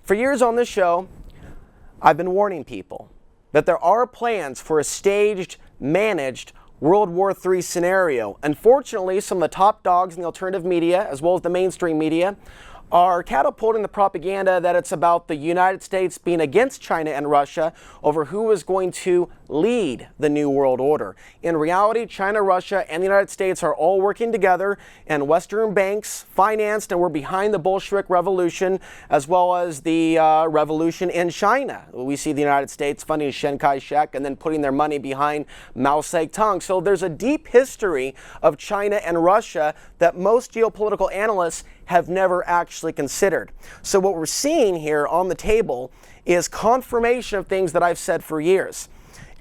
For years on this show, I've been warning people that there are plans for a staged, managed World War III scenario. Unfortunately, some of the top dogs in the alternative media, as well as the mainstream media, are catapulting the propaganda that it's about the United States being against China and Russia over who is going to lead the New World Order. In reality, China, Russia, and the United States are all working together, and Western banks financed and were behind the Bolshevik Revolution, as well as the revolution in China. We see the United States funding Chiang Kai-shek and then putting their money behind Mao Zedong. So there's a deep history of China and Russia that most geopolitical analysts have never actually considered. So what we're seeing here on the table is confirmation of things that I've said for years.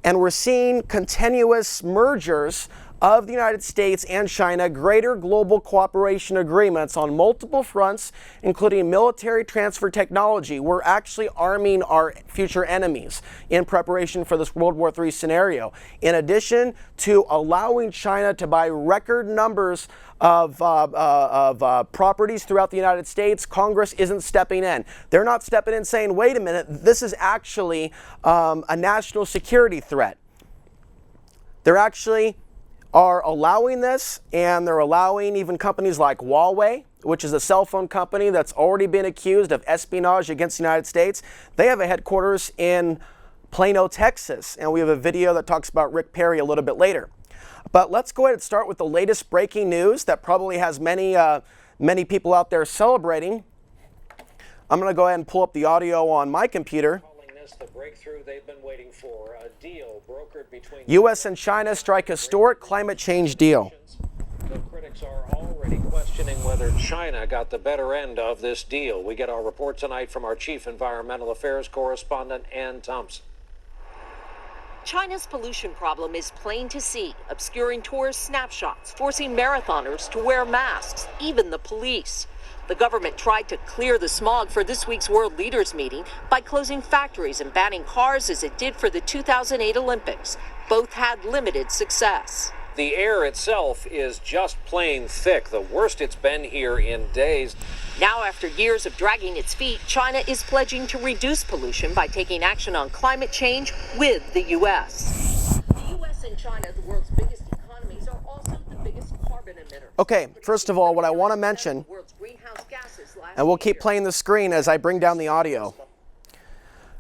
And we're seeing continuous mergers of the United States and China, greater global cooperation agreements on multiple fronts, including military transfer technology. We're actually arming our future enemies in preparation for this World War III scenario. In addition to allowing China to buy record numbers of properties throughout the United States, Congress isn't stepping in. They're not stepping in saying, wait a minute, this is actually a national security threat. They're actually are allowing this, and they're allowing even companies like Huawei, which is a cell phone company that's already been accused of espionage against the United States. They have a headquarters in Plano, Texas, and we have a video that talks about Rick Perry a little bit later. But let's go ahead and start with the latest breaking news that probably has many people out there celebrating. I'm going to go ahead and pull up the audio on my computer. The breakthrough they've been waiting for, a deal brokered between U.S. and China strike historic climate change deal. The critics are already questioning whether China got the better end of this deal. We get our report tonight from our chief environmental affairs correspondent, Ann Thompson. China's pollution problem is plain to see, obscuring tourist snapshots, forcing marathoners to wear masks, even the police. The government tried to clear the smog for this week's World Leaders meeting by closing factories and banning cars as it did for the 2008 Olympics. Both had limited success. The air itself is just plain thick, the worst it's been here in days. Now, after years of dragging its feet, China is pledging to reduce pollution by taking action on climate change with the U.S. The U.S. and China, the world's biggest economies, are also the biggest carbon emitters. Okay, first of all, what I want to mention, and we'll keep playing the screen as I bring down the audio.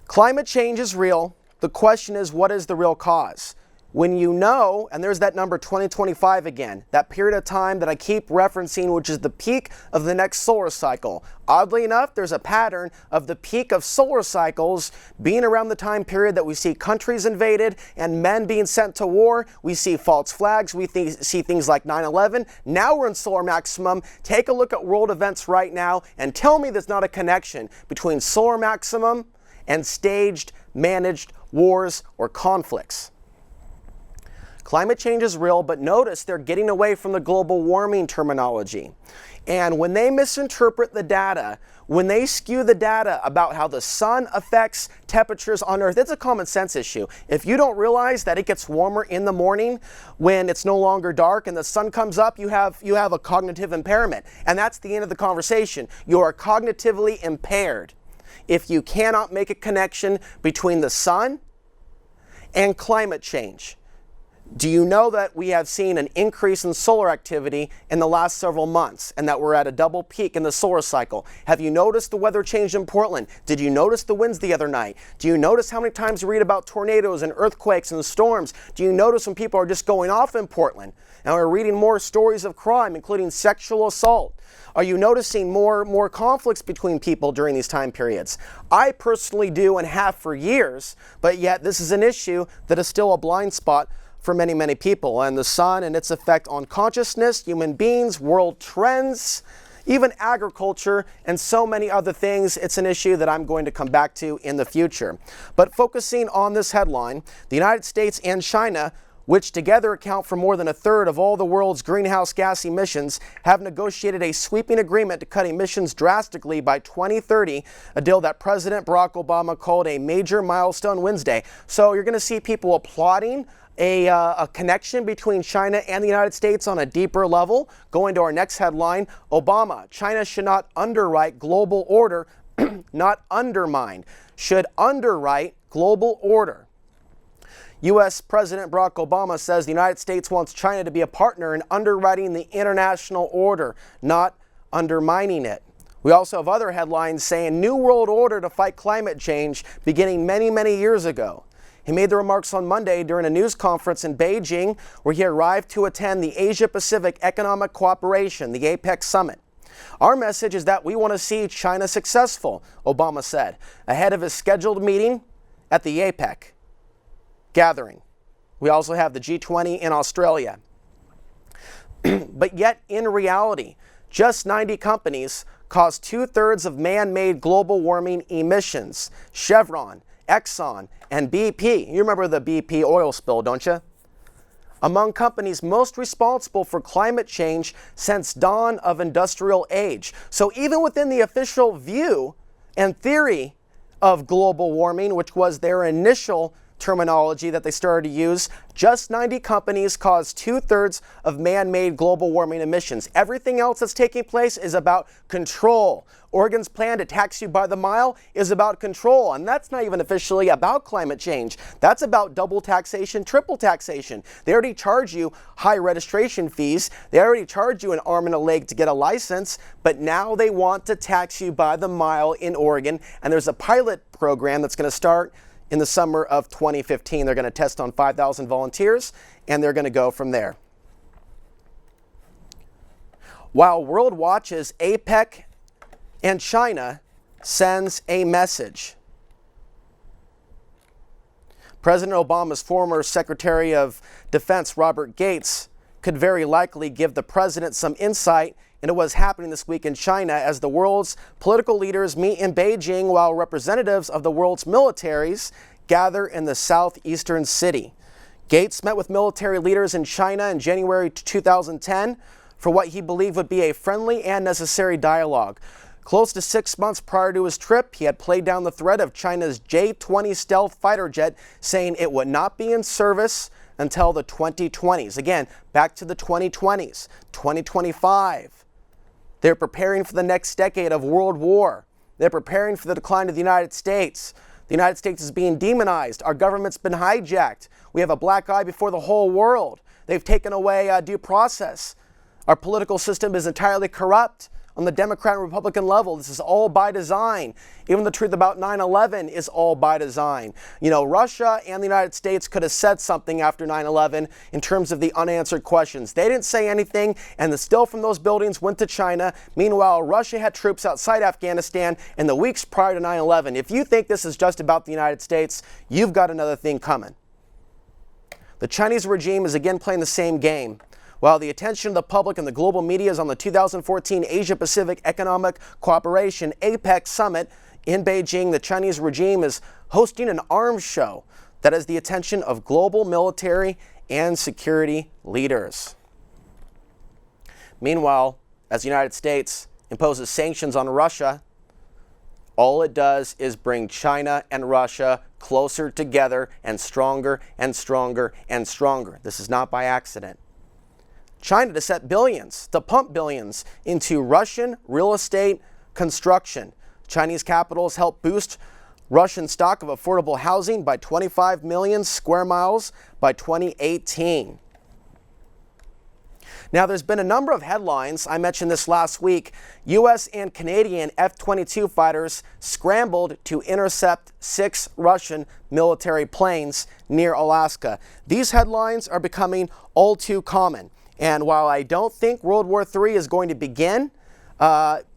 Climate change is real. The question is, what is the real cause? When you know, and there's that number 2025 again, that period of time that I keep referencing, which is the peak of the next solar cycle. Oddly enough, there's a pattern of the peak of solar cycles being around the time period that we see countries invaded and men being sent to war. We see false flags. We see things like 9/11. Now we're in solar maximum. Take a look at world events right now and tell me there's not a connection between solar maximum and staged, managed wars or conflicts. Climate change is real, but notice they're getting away from the global warming terminology. And when they misinterpret the data, when they skew the data about how the sun affects temperatures on Earth, it's a common sense issue. If you don't realize that it gets warmer in the morning when it's no longer dark and the sun comes up, you have a cognitive impairment. And that's the end of the conversation. You are cognitively impaired if you cannot make a connection between the sun and climate change. Do you know that we have seen an increase in solar activity in the last several months and that we're at a double peak in the solar cycle? Have you noticed the weather change in Portland? Did you notice the winds the other night? Do you notice how many times you read about tornadoes and earthquakes and storms? Do you notice when people are just going off in Portland? And we're reading more stories of crime, including sexual assault. Are you noticing more conflicts between people during these time periods? I personally do and have for years, but yet this is an issue that is still a blind spot for many, many people, and the sun and its effect on consciousness, human beings, world trends, even agriculture, and so many other things. It's an issue that I'm going to come back to in the future. But focusing on this headline, the United States and China, which together account for more than a third of all the world's greenhouse gas emissions, have negotiated a sweeping agreement to cut emissions drastically by 2030, a deal that President Barack Obama called a major milestone Wednesday. So you're going to see people applauding a connection between China and the United States on a deeper level. Going to our next headline, Obama, China should not underwrite global order not undermine, should underwrite global order. U.S. President Barack Obama says the United States wants China to be a partner in underwriting the international order, not undermining it. We also have other headlines saying New World Order to fight climate change beginning many, many years ago. He made the remarks on Monday during a news conference in Beijing where he arrived to attend the Asia-Pacific Economic Cooperation, the APEC summit. Our message is that we want to see China successful, Obama said, ahead of his scheduled meeting at the APEC gathering. We also have the G20 in Australia. But yet, in reality, just 90 companies cause 2/3 of man-made global warming emissions. Chevron, Exxon, and BP. You remember the BP oil spill, don't you? Among companies most responsible for climate change since dawn of industrial age. So even within the official view and theory of global warming, which was their initial terminology that they started to use, just 90 companies cause 2/3 of man-made global warming emissions. Everything else that's taking place is about control. Oregon's plan to tax you by the mile is about control, and that's not even officially about climate change. That's about double taxation, triple taxation. They already charge you high registration fees. They already charge you an arm and a leg to get a license, but now they want to tax you by the mile in Oregon, and there's a pilot program that's going to start in the summer of 2015. They're going to test on 5,000 volunteers, and they're going to go from there. While World watches, APEC and China sends a message. President Obama's former Secretary of Defense, Robert Gates, could very likely give the president some insight into what's happening this week in China as the world's political leaders meet in Beijing while representatives of the world's militaries gather in the southeastern city. Gates met with military leaders in China in January 2010 for what he believed would be a friendly and necessary dialogue. Close to 6 months prior to his trip, he had played down the threat of China's J-20 stealth fighter jet, saying it would not be in service until the 2020s. Again, back to the 2020s, 2025. They're preparing for the next decade of world war. They're preparing for the decline of the United States. The United States is being demonized. Our government's been hijacked. We have a black eye before the whole world. They've taken away due process. Our political system is entirely corrupt on the Democrat and Republican level. This is all by design. Even the truth about 9/11 is all by design. You know, Russia and the United States could have said something after 9/11 in terms of the unanswered questions. They didn't say anything, and the still from those buildings went to China. Meanwhile, Russia had troops outside Afghanistan in the weeks prior to 9/11. If you think this is just about the United States, you've got another thing coming. The Chinese regime is again playing the same game. While the attention of the public and the global media is on the 2014 Asia-Pacific Economic Cooperation APEC summit in Beijing, the Chinese regime is hosting an arms show that has the attention of global military and security leaders. Meanwhile, as the United States imposes sanctions on Russia, all it does is bring China and Russia closer together and stronger and stronger and stronger. This is not by accident. China to set billions, to pump billions into Russian real estate construction. Chinese capitals help boost Russian stock of affordable housing by 25 million square miles by 2018. Now, there's been a number of headlines. I mentioned this last week. U.S. and Canadian F-22 fighters scrambled to intercept 6 Russian military planes near Alaska. These headlines are becoming all too common. And while I don't think World War III is going to begin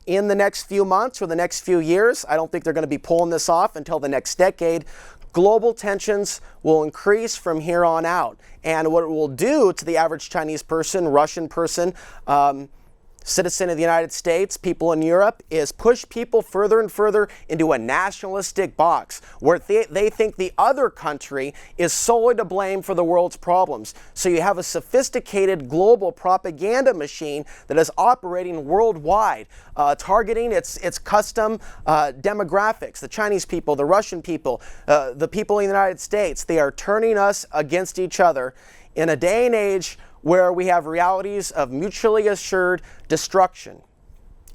in the next few months or the next few years, I don't think they're going to be pulling this off until the next decade, global tensions will increase from here on out. And what it will do to the average Chinese person, Russian person, citizen of the United States, people in Europe, is push people further and further into a nationalistic box where they think the other country is solely to blame for the world's problems. So you have a sophisticated global propaganda machine that is operating worldwide, targeting its custom demographics, the Chinese people, the Russian people, the people in the United States. They are turning us against each other in a day and age where we have realities of mutually assured destruction.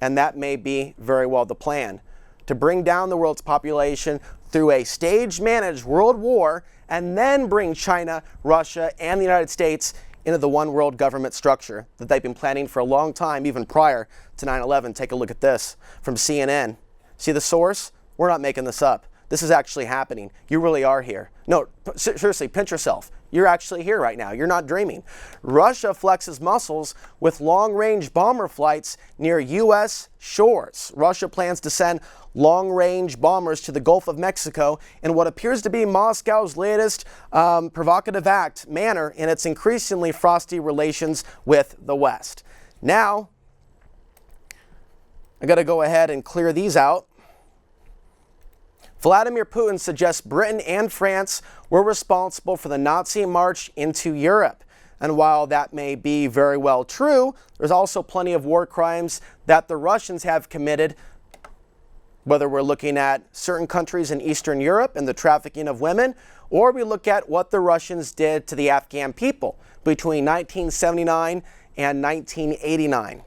And that may be very well the plan, to bring down the world's population through a staged managed world war and then bring China, Russia, and the United States into the one world government structure that they've been planning for a long time, even prior to 9/11. Take a look at this from CNN. See the source? We're not making this up. This is actually happening. You really are here. No, seriously, pinch yourself. You're actually here right now. You're not dreaming. Russia flexes muscles with long-range bomber flights near U.S. shores. Russia plans to send long-range bombers to the Gulf of Mexico in what appears to be Moscow's latest provocative manner in its increasingly frosty relations with the West. Now, I got to go ahead and clear these out. Vladimir Putin suggests Britain and France were responsible for the Nazi march into Europe. And while that may be very well true, there's also plenty of war crimes that the Russians have committed, whether we're looking at certain countries in Eastern Europe and the trafficking of women, or we look at what the Russians did to the Afghan people between 1979 and 1989.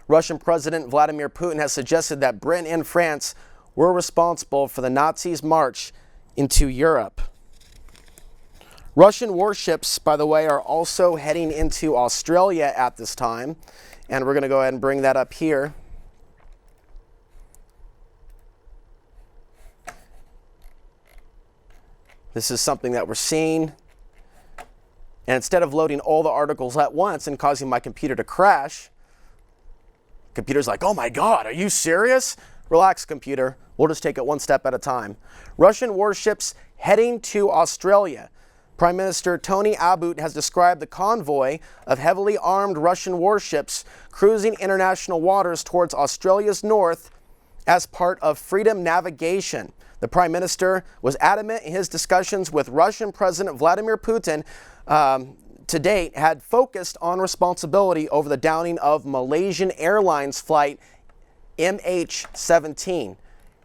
Russian President Vladimir Putin has suggested that Britain and France were responsible for the Nazis' march into Europe. Russian warships, by the way, are also heading into Australia at this time, and we're going to go ahead and bring that up here. This is something that we're seeing, and instead of loading all the articles at once and causing my computer to crash, computer's like, oh my God, are you serious? Relax, computer. We'll just take it one step at a time. Russian warships heading to Australia. Prime Minister Tony Abbott has described the convoy of heavily armed Russian warships cruising international waters towards Australia's north as part of freedom navigation. The Prime Minister was adamant in his discussions with Russian President Vladimir Putin to date had focused on responsibility over the downing of Malaysian Airlines flight MH17.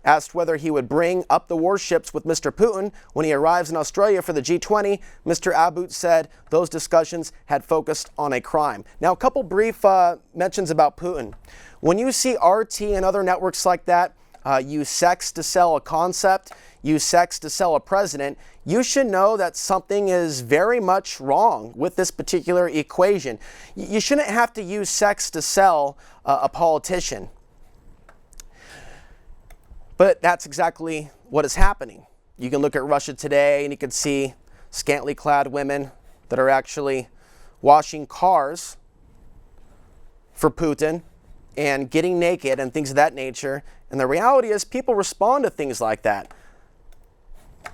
Asked whether he would bring up the warships with Mr. Putin when he arrives in Australia for the G20, Mr. Abbott said those discussions had focused on a crime. Now, a couple brief mentions about Putin. When you see RT and other networks like that use sex to sell a concept, use sex to sell a president, you should know that something is very much wrong with this particular equation. You shouldn't have to use sex to sell a politician. But that's exactly what is happening. You can look at Russia today and you can see scantily clad women that are actually washing cars for Putin and getting naked and things of that nature. And the reality is people respond to things like that.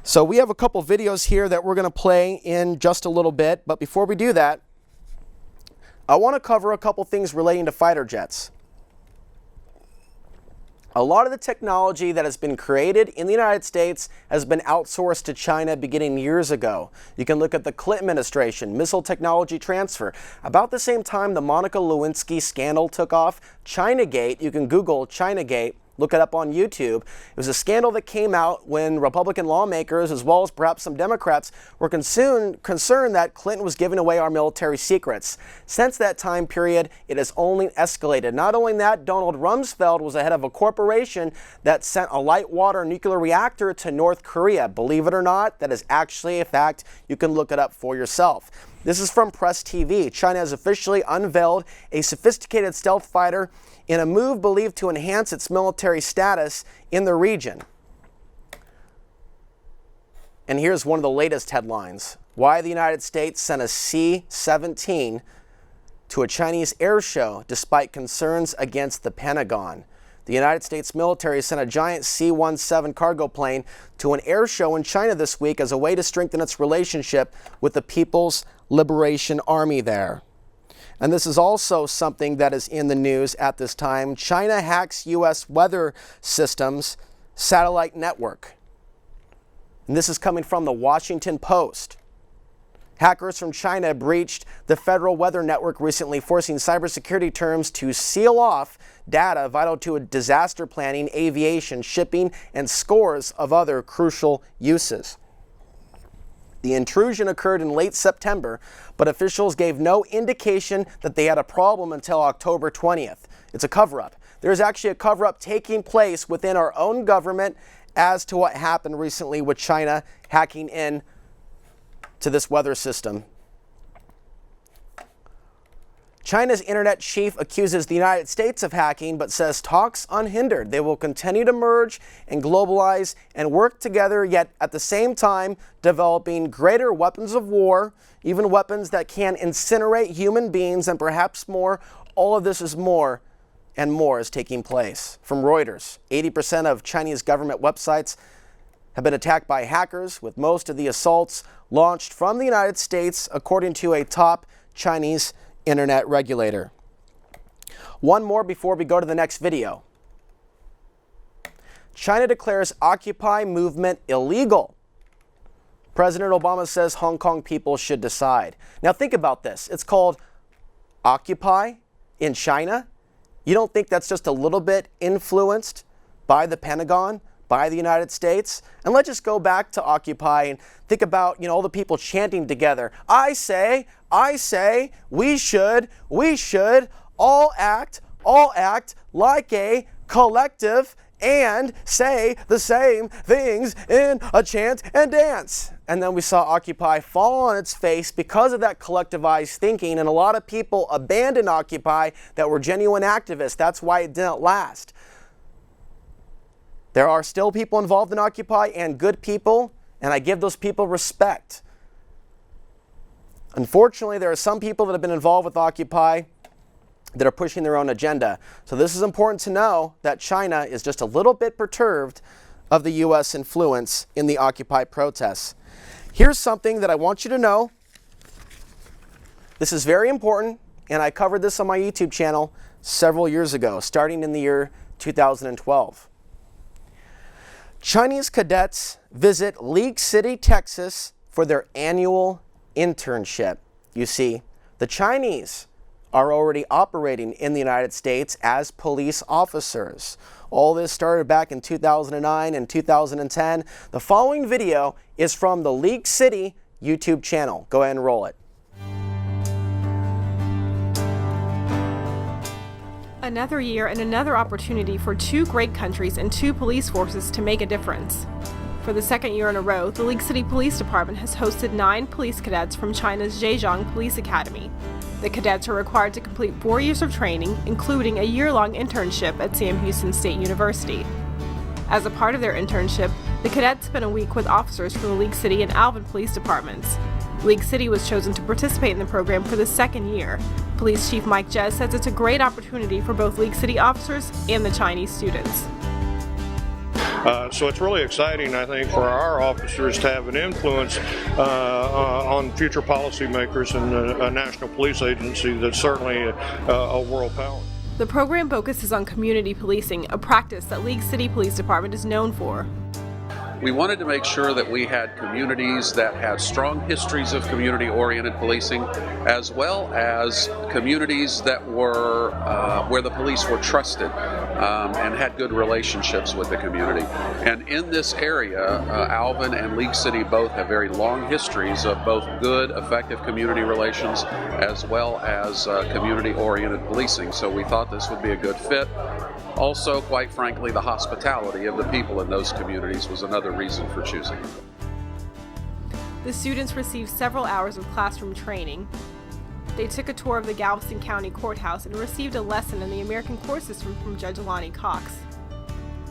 So we have a couple videos here that we're going to play in just a little bit. But before we do that, I want to cover a couple things relating to fighter jets. A lot of the technology that has been created in the United States has been outsourced to China beginning years ago. You can look at the Clinton administration, missile technology transfer. About the same time the Monica Lewinsky scandal took off, Chinagate, you can Google Chinagate, look it up on YouTube. It was a scandal that came out when Republican lawmakers, as well as perhaps some Democrats, were concerned that Clinton was giving away our military secrets. Since that time period, it has only escalated. Not only that, Donald Rumsfeld was the head of a corporation that sent a light water nuclear reactor to North Korea. Believe it or not, that is actually a fact. You can look it up for yourself. This is from Press TV. China has officially unveiled a sophisticated stealth fighter in a move believed to enhance its military status in the region. And here's one of the latest headlines. Why the United States sent a C-17 to a Chinese air show despite concerns against the Pentagon. The United States military sent a giant C-17 cargo plane to an air show in China this week as a way to strengthen its relationship with the People's Liberation Army there. And this is also something that is in the news at this time. China hacks U.S. weather systems satellite network. And this is coming from the Washington Post. Hackers from China breached the Federal Weather Network recently, forcing cybersecurity firms to seal off data vital to disaster planning, aviation, shipping, and scores of other crucial uses. The intrusion occurred in late September, but officials gave no indication that they had a problem until October 20th. It's a cover-up. There's actually a cover-up taking place within our own government as to what happened recently with China hacking in to this weather system. China's internet chief accuses the United States of hacking, but says talks unhindered. They will continue to merge and globalize and work together, yet at the same time developing greater weapons of war, even weapons that can incinerate human beings and perhaps more. All of this is more and more is taking place. From Reuters, 80% of Chinese government websites have been attacked by hackers, with most of the assaults launched from the United States, according to a top Chinese internet regulator. One more before we go to the next video. China declares Occupy movement illegal. President Obama says Hong Kong people should decide. Now think about this. It's called Occupy in China. You don't think that's just a little bit influenced by the Pentagon, by the United States? And let's just go back to Occupy and think about, all the people chanting together. I say, we should all act like a collective and say the same things in a chant and dance. And then we saw Occupy fall on its face because of that collectivized thinking, and a lot of people abandoned Occupy that were genuine activists. That's why it didn't last. There are still people involved in Occupy, and good people, and I give those people respect. Unfortunately, there are some people that have been involved with Occupy that are pushing their own agenda. So this is important to know, that China is just a little bit perturbed of the U.S. influence in the Occupy protests. Here's something that I want you to know. This is very important, and I covered this on my YouTube channel several years ago, starting in the year 2012. Chinese cadets visit League City, Texas for their annual internship. You see, the Chinese are already operating in the United States as police officers. All this started back in 2009 and 2010. The following video is from the League City YouTube channel. Go ahead and roll it. Another year and another opportunity for two great countries and two police forces to make a difference. For the second year in a row, the League City Police Department has hosted 9 police cadets from China's Zhejiang Police Academy. The cadets are required to complete 4 years of training, including a year-long internship at Sam Houston State University. As a part of their internship, the cadets spent a week with officers from the League City and Alvin Police Departments. League City was chosen to participate in the program for the second year. Police Chief Mike Jez says it's a great opportunity for both League City officers and the Chinese students. So it's really exciting, I think, for our officers to have an influence on future policymakers and a national police agency that's certainly a world power. The program focuses on community policing, a practice that League City Police Department is known for. We wanted to make sure that we had communities that had strong histories of community-oriented policing, as well as communities that were where the police were trusted and had good relationships with the community. And in this area, Alvin and League City both have very long histories of both good, effective community relations as well as community-oriented policing. So we thought this would be a good fit. Also, quite frankly, the hospitality of the people in those communities was another reason for choosing. The students received several hours of classroom training. They took a tour of the Galveston County Courthouse and received a lesson in the American court system from Judge Alani Cox.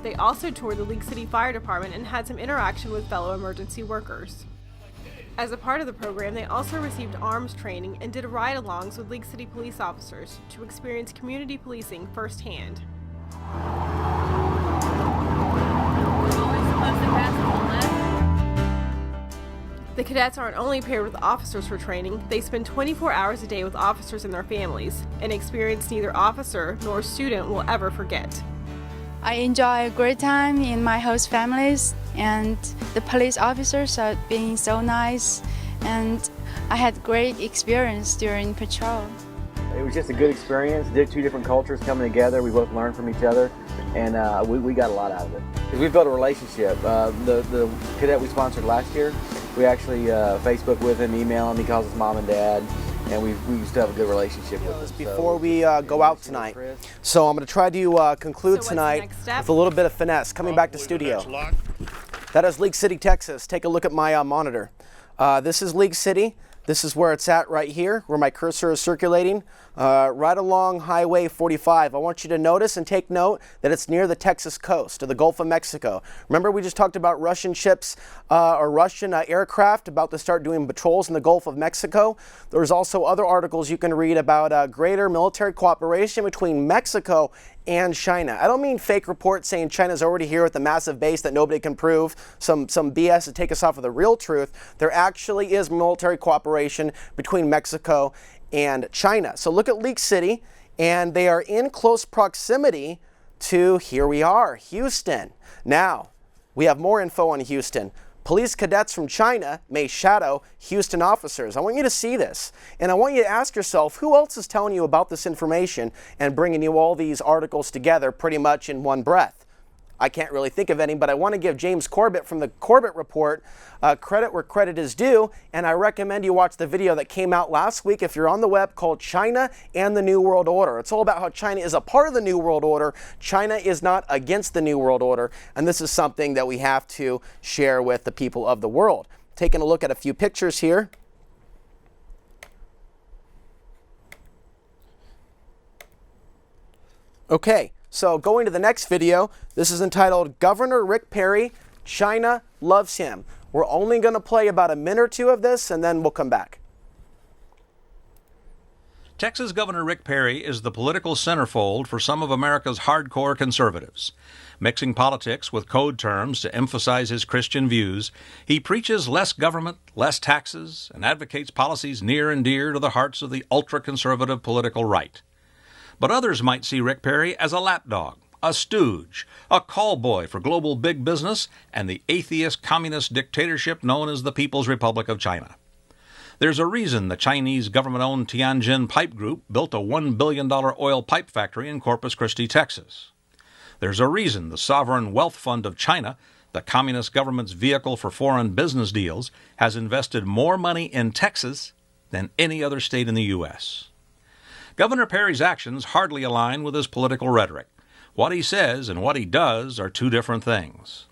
They also toured the League City Fire Department and had some interaction with fellow emergency workers. As a part of the program, they also received arms training and did ride-alongs with League City police officers to experience community policing firsthand. The cadets aren't only paired with officers for training, they spend 24 hours a day with officers and their families, an experience neither officer nor student will ever forget. I enjoy a great time in my host families, and the police officers are being so nice, and I had great experience during patrol. It was just a good experience. Two different cultures coming together. We both learned from each other, and we got a lot out of it. We've built a relationship. The cadet we sponsored last year, we actually Facebook with him, email him. He calls us mom and dad. and we still have a good relationship with them. Before we go out tonight, so I'm going to try to conclude tonight with a little bit of finesse. Coming back to studio. That is League City, Texas. Take a look at my monitor. This is League City. This is where it's at right here, where my cursor is circulating, right along Highway 45. I want you to notice and take note that it's near the Texas coast, or the Gulf of Mexico. Remember, we just talked about Russian ships or Russian aircraft about to start doing patrols in the Gulf of Mexico. There's also other articles you can read about greater military cooperation between Mexico and China. I don't mean fake reports saying China's already here with a massive base that nobody can prove, some BS to take us off of the real truth. There actually is military cooperation between Mexico and China. So look at Leak City, and they are in close proximity to, here we are, Houston. Now, we have more info on Houston. Police cadets from China may shadow Houston officers. I want you to see this, and I want you to ask yourself, who else is telling you about this information and bringing you all these articles together pretty much in one breath? I can't really think of any, but I want to give James Corbett from the Corbett Report credit where credit is due, and I recommend you watch the video that came out last week if you're on the web, called China and the New World Order. It's all about how China is a part of the New World Order. China is not against the New World Order, and this is something that we have to share with the people of the world. Taking a look at a few pictures here. Okay. So going to the next video, this is entitled Governor Rick Perry, China Loves Him. We're only going to play about a minute or two of this, and then we'll come back. Texas Governor Rick Perry is the political centerfold for some of America's hardcore conservatives. Mixing politics with code terms to emphasize his Christian views, he preaches less government, less taxes, and advocates policies near and dear to the hearts of the ultra-conservative political right. But others might see Rick Perry as a lapdog, a stooge, a callboy for global big business and the atheist communist dictatorship known as the People's Republic of China. There's a reason the Chinese government-owned Tianjin Pipe Group built a $1 billion oil pipe factory in Corpus Christi, Texas. There's a reason the Sovereign Wealth Fund of China, the communist government's vehicle for foreign business deals, has invested more money in Texas than any other state in the U.S. Governor Perry's actions hardly align with his political rhetoric. What he says and what he does are two different things.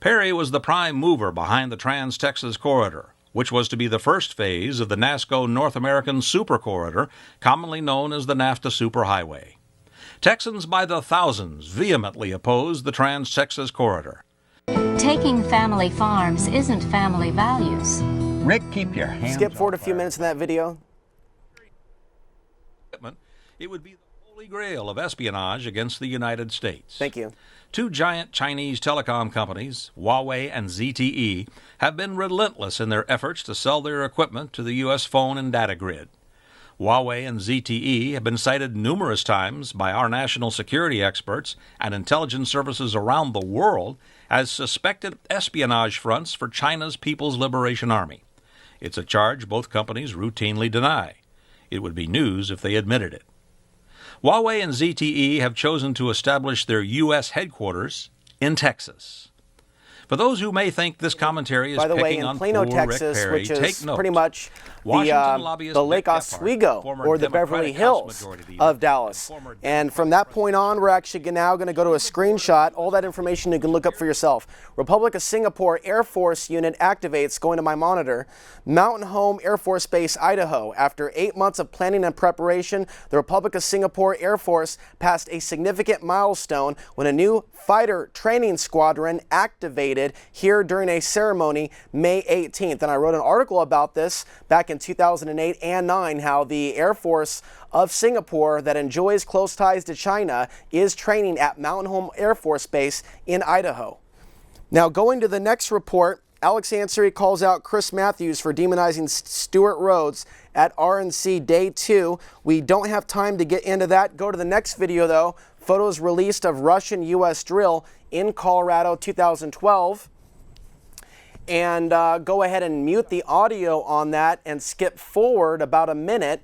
Perry was the prime mover behind the Trans-Texas Corridor, which was to be the first phase of the NASCO North American Super Corridor, commonly known as the NAFTA Superhighway. Texans by the thousands vehemently opposed the Trans-Texas Corridor. Taking family farms isn't family values. Rick, keep your hands Skip forward a few minutes in that video. It would be the holy grail of espionage against the United States. Thank you. Two giant Chinese telecom companies, Huawei and ZTE, have been relentless in their efforts to sell their equipment to the U.S. phone and data grid. Huawei and ZTE have been cited numerous times by our national security experts and intelligence services around the world as suspected espionage fronts for China's People's Liberation Army. It's a charge both companies routinely deny. It would be news if they admitted it. Huawei and ZTE have chosen to establish their U.S. headquarters in Texas. For those who may think this commentary is by the way, picking in on Plano, poor Rick Texas, Perry, which is take note. pretty much the Lake Oswego, or the Beverly Hills of Dallas. And from that point on, we're actually now going to go to a screenshot. All that information you can look up for yourself. Republic of Singapore Air Force unit activates, going to my monitor, Mountain Home Air Force Base, Idaho. After 8 months of planning and preparation, the Republic of Singapore Air Force passed a significant milestone when a new fighter training squadron activated here during a ceremony May 18th. And I wrote an article about this back in 2008 and 9, how the Air Force of Singapore that enjoys close ties to China is training at Mountain Home Air Force Base in Idaho. Now, going to the next report, Alex Ansary calls out Chris Matthews for demonizing Stuart Rhodes at RNC Day 2. We don't have time to get into that. Go to the next video, though. Photos released of Russian-U.S. drill in Colorado 2012. And go ahead and mute the audio on that and skip forward about a minute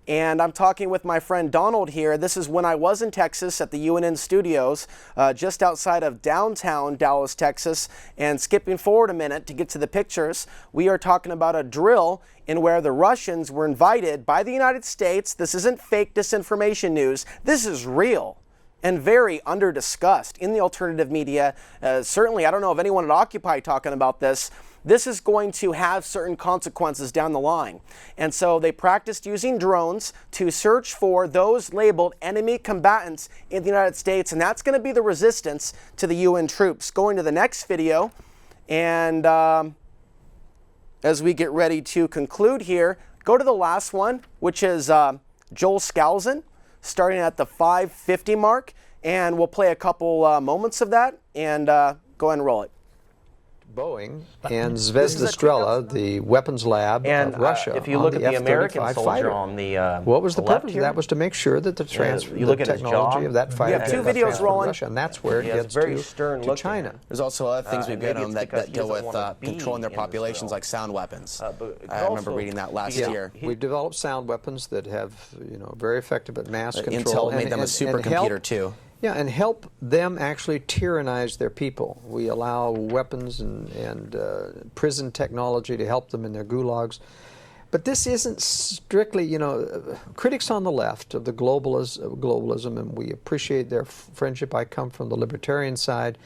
And I'm talking with my friend Donald here. This is when I was in Texas at the UNN studios, just outside of downtown Dallas, Texas. And skipping forward a minute to get to the pictures, we are talking about a drill in where the Russians were invited by the United States. This isn't fake disinformation news. This is real and very under-discussed in the alternative media. Certainly, I don't know of anyone at Occupy talking about this. This is going to have certain consequences down the line. And so they practiced using drones to search for those labeled enemy combatants in the United States, and that's going to be the resistance to the UN troops. Going to the next video, and as we get ready to conclude here, go to the last one, which is Joel Skousen, starting at the 5:50 mark, and we'll play a couple moments of that, and go ahead and roll it. Boeing and Zvezda Strela, the weapons lab of Russia, if you look at the American soldier fighter. on the what was the left purpose here? That was to make sure that the technology of that fighter. We have two videos rolling, Russia, and that's where it gets to China. There's also other things we've got that deal with controlling their populations, like sound weapons. I remember reading that last year. We've developed sound weapons that have, very effective at mass control. Intel made them a supercomputer too. Yeah, and help them actually tyrannize their people. We allow weapons and prison technology to help them in their gulags. But this isn't strictly, critics on the left of the globalism, and we appreciate their friendship. I come from the libertarian side.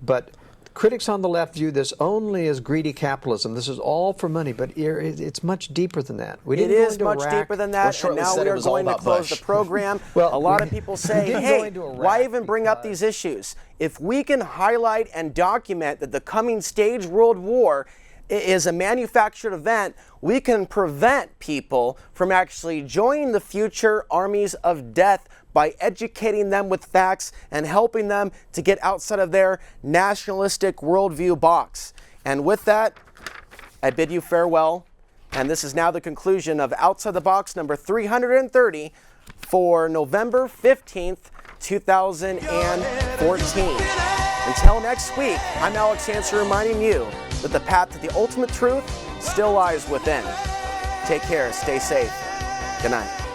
But critics on the left view this only as greedy capitalism. This is all for money, but it's much deeper than that. It is much deeper than that, and now we are going to close the program. Well, a lot of people say, hey, why even bring up these issues? If we can highlight and document that the coming staged world war is a manufactured event, we can prevent people from actually joining the future armies of death by educating them with facts and helping them to get outside of their nationalistic worldview box. And with that, I bid you farewell. And this is now the conclusion of Outside the Box number 330 for November 15th, 2014. Until next week, I'm Alex Ansary reminding you that the path to the ultimate truth still lies within. Take care, stay safe. Good night.